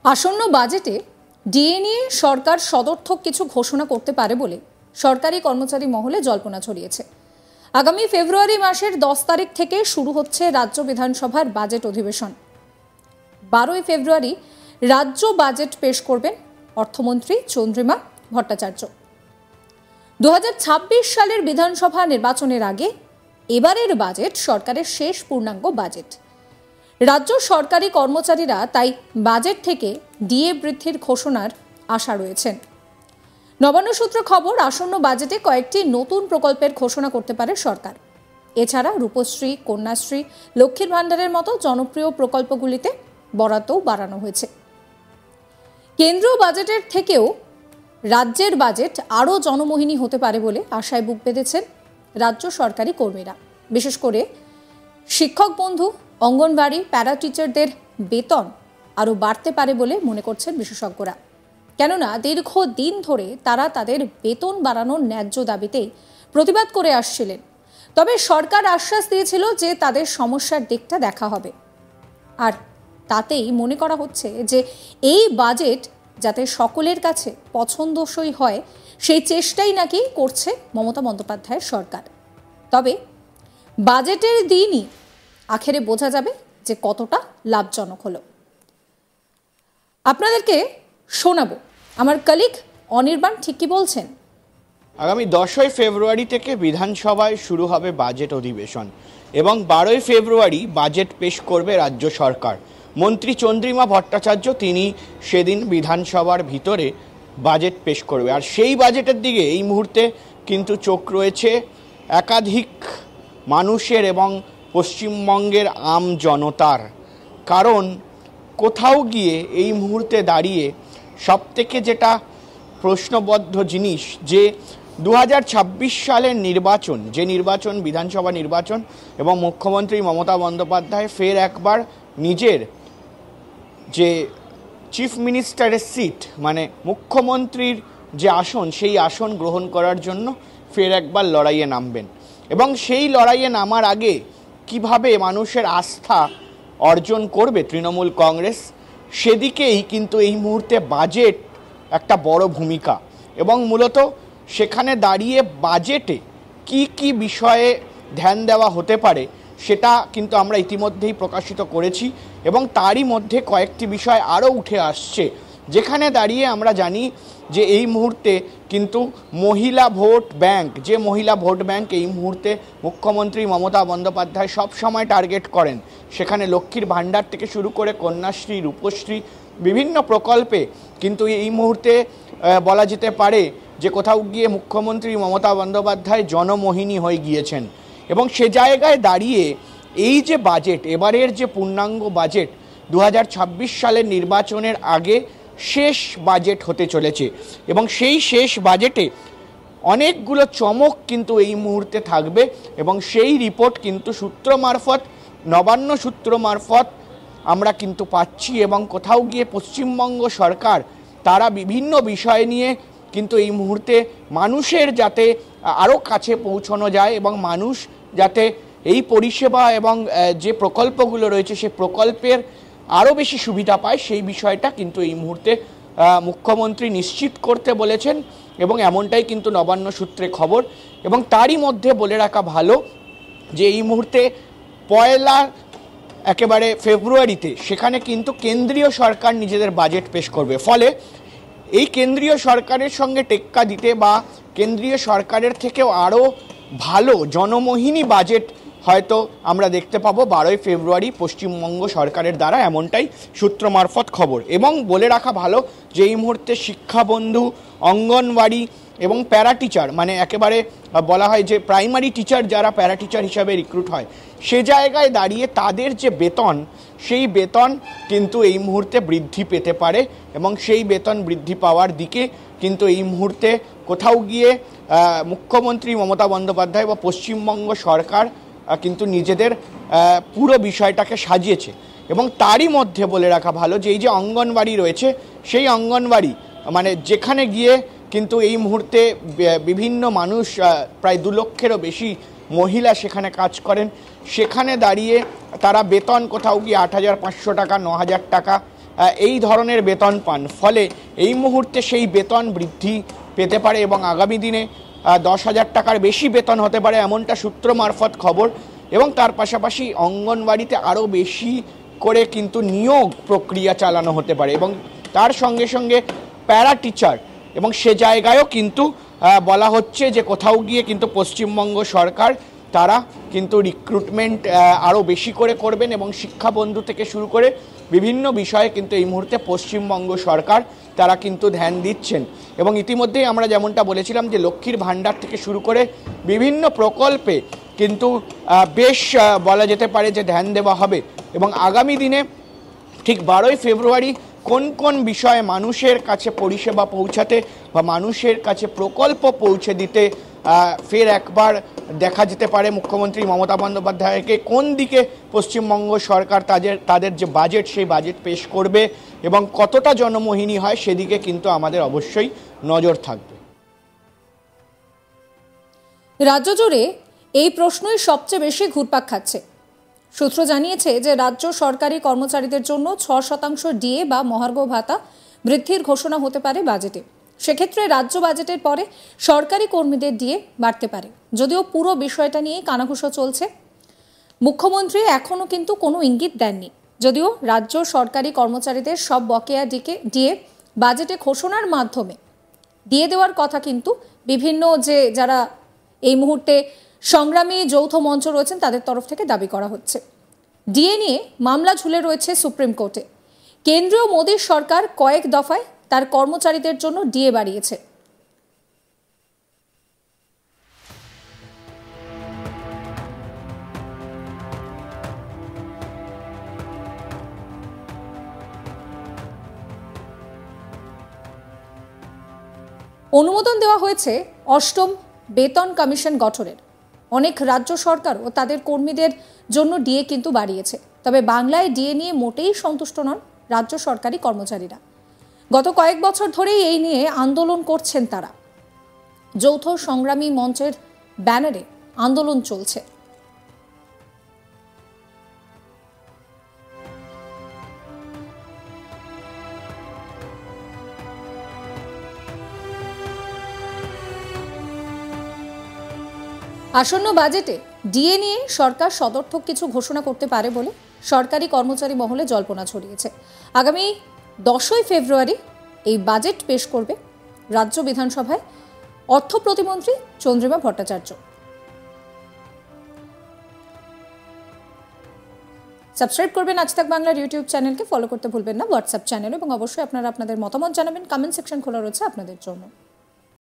আসন্ন বাজেটে ডিএ নিয়ে সরকার সদর্থক কিছু ঘোষণা করতে পারে বলে সরকারি কর্মচারী মহলে জল্পনা ছড়িয়েছে। আগামী ফেব্রুয়ারি মাসের 10 তারিখ থেকে শুরু হচ্ছে রাজ্য বিধানসভার বাজেট অধিবেশন। 12 ফেব্রুয়ারি রাজ্য বাজেট পেশ করবেন অর্থমন্ত্রী চন্দ্রিমা ভট্টাচার্য। 2026 সালের বিধানসভা নির্বাচনের আগে এবারের বাজেট সরকারের শেষ পূর্ণাঙ্গ বাজেট। রাজ্য সরকারি কর্মচারীরা তাই বাজেট থেকে ডিএ বৃদ্ধির ঘোষণার আশা রয়েছেন। নবান্ন সূত্রে খবর, আসন্ন বাজেটে কয়েকটি নতুন প্রকল্পের ঘোষণা করতে পারে সরকার। এছাড়া রূপশ্রী, কন্যাশ্রী, লক্ষ্মীর ভাণ্ডারের মতো জনপ্রিয় প্রকল্পগুলিতে বরাদ্দও বাড়ানো হয়েছে। কেন্দ্রীয় বাজেটের থেকেও রাজ্যের বাজেট আরও জনমোহিনী হতে পারে বলে আশায় বুক বেঁধেছেন রাজ্য সরকারি কর্মীরা। বিশেষ করে শিক্ষক বন্ধু, অঙ্গনবাড়ি, প্যারা টিচারদের বেতন আরও বাড়তে পারে বলে মনে করছেন বিশেষজ্ঞরা। কেননা দীর্ঘদিন ধরে তারা তাদের বেতন বাড়ানোর ন্যায্য দাবিতেই প্রতিবাদ করে আসছিলেন। তবে সরকার আশ্বাস দিয়েছিল যে তাদের সমস্যার দিকটা দেখা হবে। আর তাতেই মনে করা হচ্ছে যে এই বাজেট যাতে সকলের কাছে পছন্দসই হয় সেই চেষ্টাই নাকি করছে মমতা বন্দ্যোপাধ্যায়ের সরকার। তবে বাজেটের দিনই আখেরে বোঝা যাবে যে কতটা লাভজনক হলো। আপনাদেরকে শোনাবো আমার কলিগ অনির্বাণ ঠিক কি বলছেন। আগামী 10 ফেব্রুয়ারি থেকে বিধানসভায় শুরু হবে বাজেট অধিবেশন এবং 12 ফেব্রুয়ারি বাজেট পেশ করবে রাজ্য সরকার। মন্ত্রী চন্দ্রিমা ভট্টাচার্য তিনি সেদিন বিধানসভার ভিতরে বাজেট পেশ করবে। আর সেই বাজেটের দিকে এই মুহূর্তে কিন্তু চোখ রয়েছে একাধিক মানুষের এবং পশ্চিমবঙ্গের আম জনতার। কারণ কোথাও গিয়ে এই মুহূর্তে দাঁড়িয়ে সবথেকে যেটা প্রশ্নবদ্ধ জিনিস যে 2026 সালের নির্বাচন, যে নির্বাচন বিধানসভা নির্বাচন, এবং মুখ্যমন্ত্রী মমতা বন্দ্যোপাধ্যায় ফের একবার নিজের যে চিফ মিনিস্টারের সিট মানে মুখ্যমন্ত্রীর যে আসন সেই আসন গ্রহণ করার জন্য ফের একবার লড়াইয়ে নামবেন। এবং সেই লড়াইয়ে নামার আগে কিভাবে মানুষের আস্থা অর্জন করবে তৃণমূল কংগ্রেস, সেদিকেই কিন্তু এই মুহূর্তে বাজেট একটা বড় ভূমিকা। এবং মূলত সেখানে দাঁড়িয়ে বাজেটে কি কি বিষয়ে ধ্যান দেওয়া হতে পারে সেটা কিন্তু আমরা ইতিমধ্যেই প্রকাশিত করেছি এবং তারই মধ্যে কয়েকটি বিষয় আরও উঠে আসছে, যেখানে দাঁড়িয়ে আমরা জানি যে এই মুহূর্তে কিন্তু মহিলা ভোট ব্যাংক, যে মহিলা ভোট ব্যাংক এই মুহূর্তে মুখ্যমন্ত্রী মমতা বন্দ্যোপাধ্যায় সব সময় টার্গেট করেন, সেখানে লক্ষ্মীর ভাণ্ডার থেকে শুরু করে কন্যাশ্রী, রূপশ্রী বিভিন্ন প্রকল্পে কিন্তু এই মুহূর্তে বলা যেতে পারে যে কোথাও গিয়ে মুখ্যমন্ত্রী মমতা বন্দ্যোপাধ্যায় জনমোহিনী হয়ে গিয়েছেন। এবং সে জায়গায় দাঁড়িয়ে এই যে বাজেট, এবারের যে পূর্ণাঙ্গ বাজেট 2026 সালের নির্বাচনের আগে শেষ বাজেট হতে চলেছে এবং সেই শেষ বাজেটে অনেকগুলো চমক কিন্তু এই মুহূর্তে থাকবে এবং সেই রিপোর্ট কিন্তু সূত্র মারফত, নবান্ন সূত্র মারফত আমরা কিন্তু পাচ্ছি। এবং কোথাও গিয়ে পশ্চিমবঙ্গ সরকার তারা বিভিন্ন বিষয় নিয়ে কিন্তু এই মুহূর্তে মানুষের যাতে আরও কাছে পৌঁছানো যায় এবং মানুষ যাতে এই পরিষেবা এবং যে প্রকল্পগুলো রয়েছে সে প্রকল্পের আরও বেশি সুবিধা পায় সেই বিষয়টা কিন্তু এই মুহূর্তে মুখ্যমন্ত্রী নিশ্চিত করতে বলেছেন এবং এমনটাই কিন্তু নবান্ন সূত্রে খবর। এবং তারই মধ্যে বলে রাখা ভালো যে এই মুহূর্তে পয়লা একেবারে ফেব্রুয়ারিতে সেখানে কিন্তু কেন্দ্রীয় সরকার নিজেদের বাজেট পেশ করবে। ফলে এই কেন্দ্রীয় সরকারের সঙ্গে টেক্কা দিতে বা কেন্দ্রীয় সরকারের থেকেও আরও ভালো জনমোহিনী বাজেট হয়তো আমরা দেখতে পাবো 12 ফেব্রুয়ারি পশ্চিমবঙ্গ সরকারের দ্বারা, এমনটাই সূত্র মারফত খবর। এবং বলে রাখা ভালো যে এই মুহূর্তে শিক্ষাবন্ধু, অঙ্গনওয়াড়ি এবং প্যারা টিচার মানে একেবারে বলা হয় যে প্রাইমারি টিচার যারা প্যারা টিচার হিসাবে রিক্রুট হয় সে জায়গায় দাঁড়িয়ে তাদের যে বেতন সেই বেতন কিন্তু এই মুহূর্তে বৃদ্ধি পেতে পারে এবং সেই বেতন বৃদ্ধি পাওয়ার দিকে কিন্তু এই মুহূর্তে কোথাও গিয়ে মুখ্যমন্ত্রী মমতা বন্দ্যোপাধ্যায় বা পশ্চিমবঙ্গ সরকার কিন্তু নিজেদের পুরো বিষয়টাকে সাজিয়েছে। এবং তারই মধ্যে বলে রাখা ভালো যে এই যে অঙ্গনওয়াড়ি রয়েছে সেই অঙ্গনওয়াড়ি মানে যেখানে গিয়ে কিন্তু এই মুহূর্তে বিভিন্ন মানুষ, প্রায় 2 লক্ষেরও বেশি মহিলা সেখানে কাজ করেন, সেখানে দাঁড়িয়ে তারা বেতন কোথাও গিয়ে 8,500 টাকা, 9,000 টাকা এই ধরনের বেতন পান, ফলে এই মুহূর্তে সেই বেতন বৃদ্ধি পেতে পারে এবং আগামী দিনে 10,000 টাকার বেশি বেতন হতে পারে, এমনটা সূত্র মারফত খবর। এবং তার পাশাপাশি অঙ্গনওয়াড়িতে আরও বেশি করে কিন্তু নিয়োগ প্রক্রিয়া চালানো হতে পারে এবং তার সঙ্গে সঙ্গে প্যারা টিচার, এবং সে জায়গায়ও কিন্তু বলা হচ্ছে যে কোথাও গিয়ে কিন্তু পশ্চিমবঙ্গ সরকার তারা কিন্তু রিক্রুটমেন্ট আরও বেশি করে করবেন এবং শিক্ষাবন্ধু থেকে শুরু করে বিভিন্ন বিষয়ে কিন্তু এই মুহূর্তে পশ্চিমবঙ্গ সরকার তারা কিন্তু ধ্যান দিচ্ছেন। এবং ইতিমধ্যেই আমরা যেমনটা বলেছিলাম যে লক্ষ্মীর ভাণ্ডার থেকে শুরু করে বিভিন্ন প্রকল্পে কিন্তু বেশ বলা যেতে পারে যে ধ্যান দেওয়া হবে এবং আগামী দিনে ঠিক 12ই ফেব্রুয়ারি কোন কোন বিষয়ে মানুষের কাছে পরিষেবা পৌঁছাতে বা মানুষের কাছে প্রকল্প পৌঁছে দিতে ফের একবার দেখা যেতে পারে মুখ্যমন্ত্রী মমতা বন্দ্যোপাধ্যায়কে, কোন দিকে পশ্চিমবঙ্গ সরকার তাদের যে বাজেট সেই বাজেট পেশ করবে এবং কতটা জনমোহিনী হয় সেদিকে কিন্তু আমাদের অবশ্যই নজর থাকবে। রাজ্য জুড়ে এই প্রশ্নই সবচেয়ে বেশি ঘুরপাক খাচ্ছে। সূত্র জানিয়েছে যে রাজ্য সরকারি কর্মচারীদের জন্য 6% ডিএ বা মহার্ঘ ভাতা বৃদ্ধির ঘোষণা হতে পারে বাজেটে। সেক্ষেত্রে রাজ্য বাজেটের পরে সরকারি কর্মীদের ডিএ বাড়তে পারে। যদিও পুরো বিষয়টা নিয়ে কানাঘুষো চলছে, মুখ্যমন্ত্রী এখনও কিন্তু কোনো ইঙ্গিত দেননি। যদিও রাজ্য সরকারি কর্মচারীদের সব বকেয়া ডিএ বাজেটে ঘোষণার মাধ্যমে দিয়ে দেওয়ার কথা কিন্তু বিভিন্ন যারা এই মুহূর্তে সংগ্রামী যৌথ মঞ্চ রয়েছেন তাদের তরফ থেকে দাবি করা হচ্ছে। ডিএ নিয়ে মামলা ঝুলে রয়েছে সুপ্রিম কোর্টে। কেন্দ্রীয় মোদীর সরকার কয়েক দফায় তার কর্মচারীদের জন্য ডিএ বাড়িয়েছে। অনুমোদন দেওয়া হয়েছে 8ম বেতন কমিশন গঠনের। অনেক রাজ্য সরকার ও তাদের কর্মীদের জন্য ডিএ কিন্তু বাড়িয়েছে। তবে বাংলায় ডিএ নিয়ে মোটেই সন্তুষ্ট নন রাজ্য সরকারি কর্মচারীরা। গত কয়েক বছর ধরেই এই নিয়ে আন্দোলন করছেন তারা। যৌথ সংগ্রামী মঞ্চের ব্যানারে আন্দোলন চলছে। আসন্ন বাজেটে ডিএ নিয়ে সরকার সদর্থক কিছু ঘোষণা করতে পারে বলে সরকারি কর্মচারী মহলে জল্পনা ছড়িয়েছে। আগামী 10ই ফেব্রুয়ারি এই বাজেট পেশ করবে রাজ্য বিধানসভায় অর্থ প্রতিমন্ত্রী চন্দ্রিমা ভট্টাচার্য। সাবস্ক্রাইব করবেন আজ তাক বাংলার ইউটিউব চ্যানেলকে, ফলো করতে ভুলবেন না হোয়াটসঅ্যাপ চ্যানেল, এবং অবশ্যই আপনারা আপনাদের মতামত জানাবেন। কমেন্ট সেকশন খোলা রয়েছে আপনাদের জন্য।